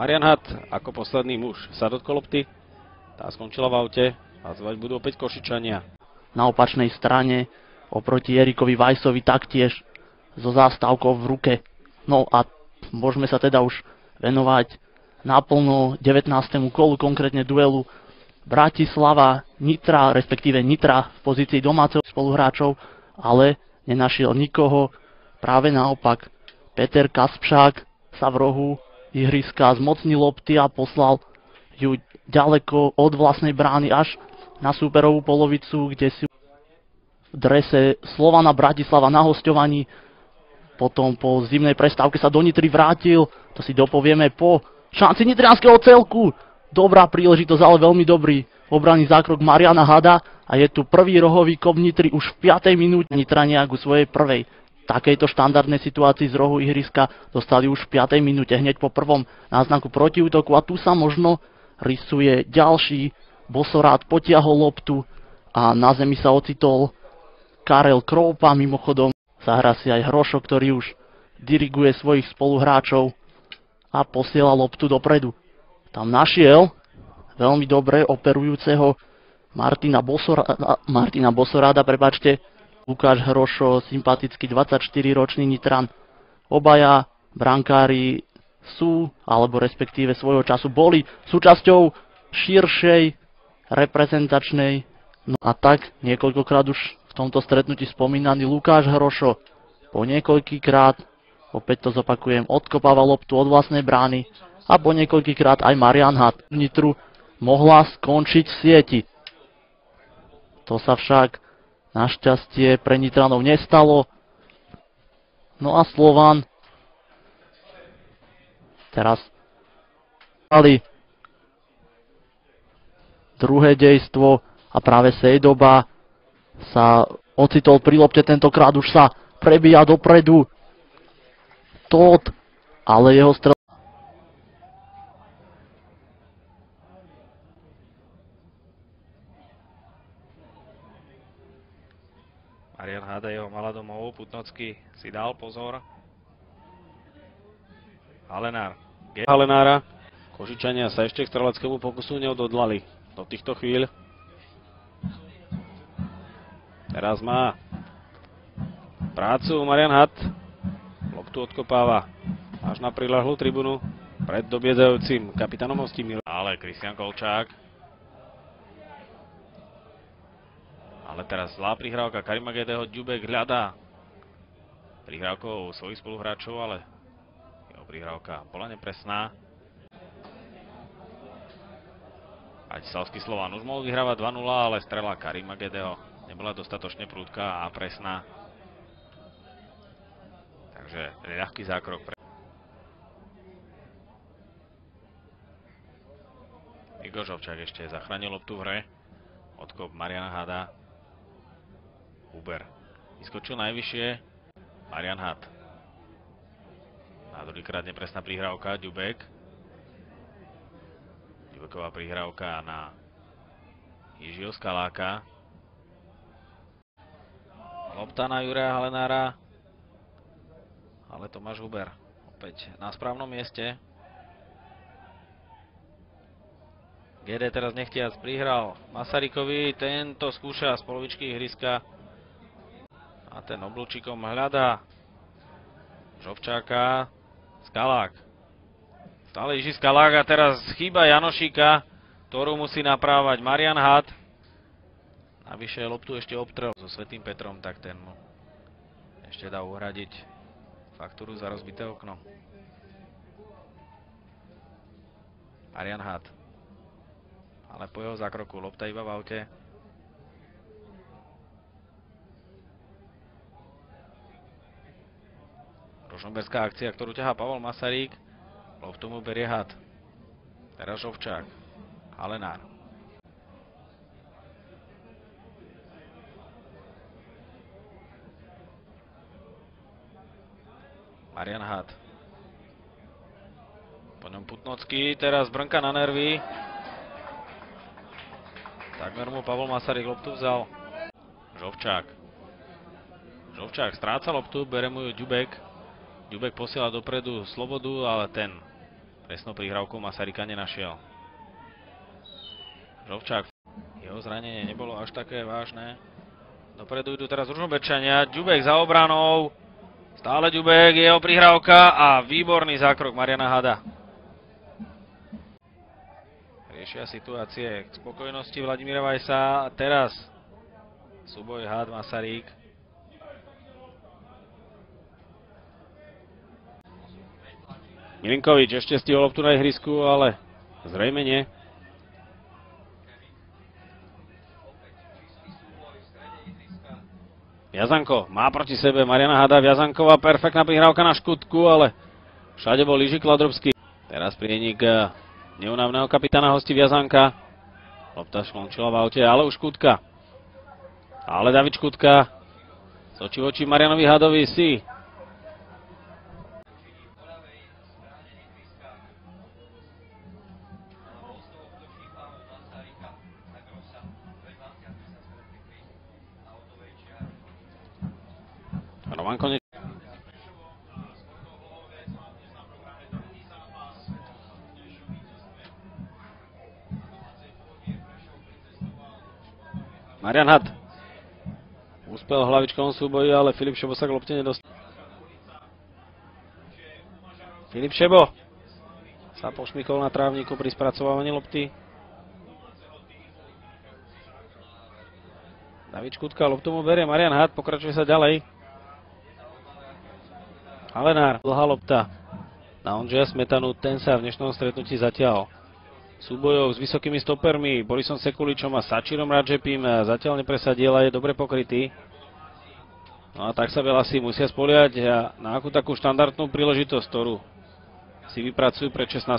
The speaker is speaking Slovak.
Marian Had ako posledný muž sa dotkol lopty. Tá skončila v aute a zvať budú opäť Košičania. Na opačnej strane oproti Erikovi Vajsovi taktiež so zástavkou v ruke. No a môžeme sa teda už venovať naplno 19. kolu, konkrétne duelu Bratislava Nitra, respektíve Nitra v pozícii domáceho spoluhráčov, ale nenašiel nikoho. Práve naopak, Peter Kaspšák sa v rohu ihriska zmocnil lopty a poslal ju ďaleko od vlastnej brány až na súperovú polovicu, kde si v drese Slovana Bratislava na hosťovaní potom po zimnej prestávke sa do Nitry vrátil. To si dopovieme po šanci nitrianskeho celku. Dobrá príležitosť, ale veľmi dobrý obranný zákrok Mariana Hada a je tu prvý rohový kop Nitry už v 5. minúte. Nitrania ku svojej prvej takejto štandardnej situácii z rohu ihriska dostali už v 5. minúte hneď po prvom náznaku protiútoku a tu sa možno rysuje ďalší. Bosorát potiahol loptu a na zemi sa ocitol Karel Kroupa, mimochodom zahra si aj Hrošo, ktorý už diriguje svojich spoluhráčov a posiela loptu dopredu. Tam našiel veľmi dobre operujúceho Martina Bosoráda, Lukáš Hrošo, sympatický 24-ročný Nitran. Obaja brankári sú, alebo respektíve svojho času boli súčasťou širšej reprezentačnej. No a tak niekoľkokrát už v tomto stretnutí spomínaný Lukáš Hrošo po niekoľkýkrát, opäť to zopakujem, odkopával loptu od vlastnej brány a po niekoľkýkrát aj Marian Had Nitru mohla skončiť v sieti. To sa však našťastie pre Nitranov nestalo. No a Slovan teraz mali druhé dejstvo a práve Sejdoba sa ocitol pri lopte, tentokrát už sa prebíja dopredu Todd, ale jeho strel... Marian Hada jeho mala domov, Putnocký si dal pozor. Halenára. Košičania sa ešte k streleckému pokusu neodhodlali do týchto chvíľ. Teraz má prácu Marian Had. Loptu odkopáva až na priľahlú tribunu pred dobiedzajúcim kapitánom hostí. Ale Kristian Kolčák. Ale teraz zlá prihrávka Karima Gedeho. Ďubek hľadá prihrávkou svojich spoluhráčov, ale jeho prihrávka bola nepresná. Bratislavský Slovan už mohol vyhrávať 2-0, ale strela Karima Gedeho nebola dostatočne prudká a presná. Takže ľahký zákrok pre Igor Žovčák ešte zachránil loptu v hre. Odkop Mariana Hada. Huber vyskočil najvyššie. Marian Had. Na druhýkrát nepresná prihrávka. Ďubek. Ďubeková prihrávka na Jižiho Skaláka. Lopta na Juraja Halenára. Ale Tomáš Huber opäť na správnom mieste. GD teraz nechtiac prihral Masarykovi. Tento skúša z polovičky ihriska. A ten oblúčikom hľadá Žovčáka. Skalák. Stále Jiří Skalák a teraz chýba Janošíka, ktorú musí naprávať Marian Had. Navyše loptu ešte obtrel so Svätým Petrom, tak ten mu ešte dá uhradiť faktúru za rozbité okno. Marian Had. Ale po jeho zákroku lopta iba v aute. Rožomberská akcia, ktorú ťahá Pavol Masaryk. Loptu mu berie Had. Teraz Žovčák. Halenár. Marian Had. Po ňom Putnocký, teraz brnka na nervy. Takmer mu Pavol Masaryk loptu vzal. Žovčák. Žovčák stráca loptu, bere mu ju Ďubek. Ďubek posiela dopredu Slobodu, ale ten Presnú prihrávku Masarika nenašiel. Žovčák. Jeho zranenie nebolo až také vážne. Dopredu idú teraz Ružomberčania. Ďubek za obranou. Stále Ďubek, jeho prihrávka a výborný zákrok Mariana Hada. Riešia situácie k spokojnosti Vladimíra Vajsa. A teraz súboj Had Masarík. Milinkovič ešte stihol loptu na ihrisku, ale zrejme nie. Viazanko má proti sebe Mariana Hada. Viazanková perfektná prihrávka na Škutku, ale všade bol Jiří Kladrubský. Teraz prienik neunavného kapitána hostí Viazanka. Lopta skončila v aute, ale už Škutka. Ale David Škutka z očí v oči Marianovi Hadovi si. Roman Konečný. Marian Had uspel v hlavičkovom súboji, ale Filip Šebo sa k lopte nedostal. Filip Šebo sa pošmykol na trávniku pri spracovávaní lopty. David Škutka loptu mu berie, Marian Had pokračuje sa ďalej. Halenár, dlhá lopta na Ondřeja Smetanu, ten sa v dnešnom stretnutí zatiaľ v súbojoch s vysokými stopermi Borisom Sekuličom a Sačírom Radžepím zatiaľ nepresadil a je dobre pokrytý. No a tak sa veľa si musia spoliať na akú takú štandardnú príležitosť, ktorú si vypracujú pred 16.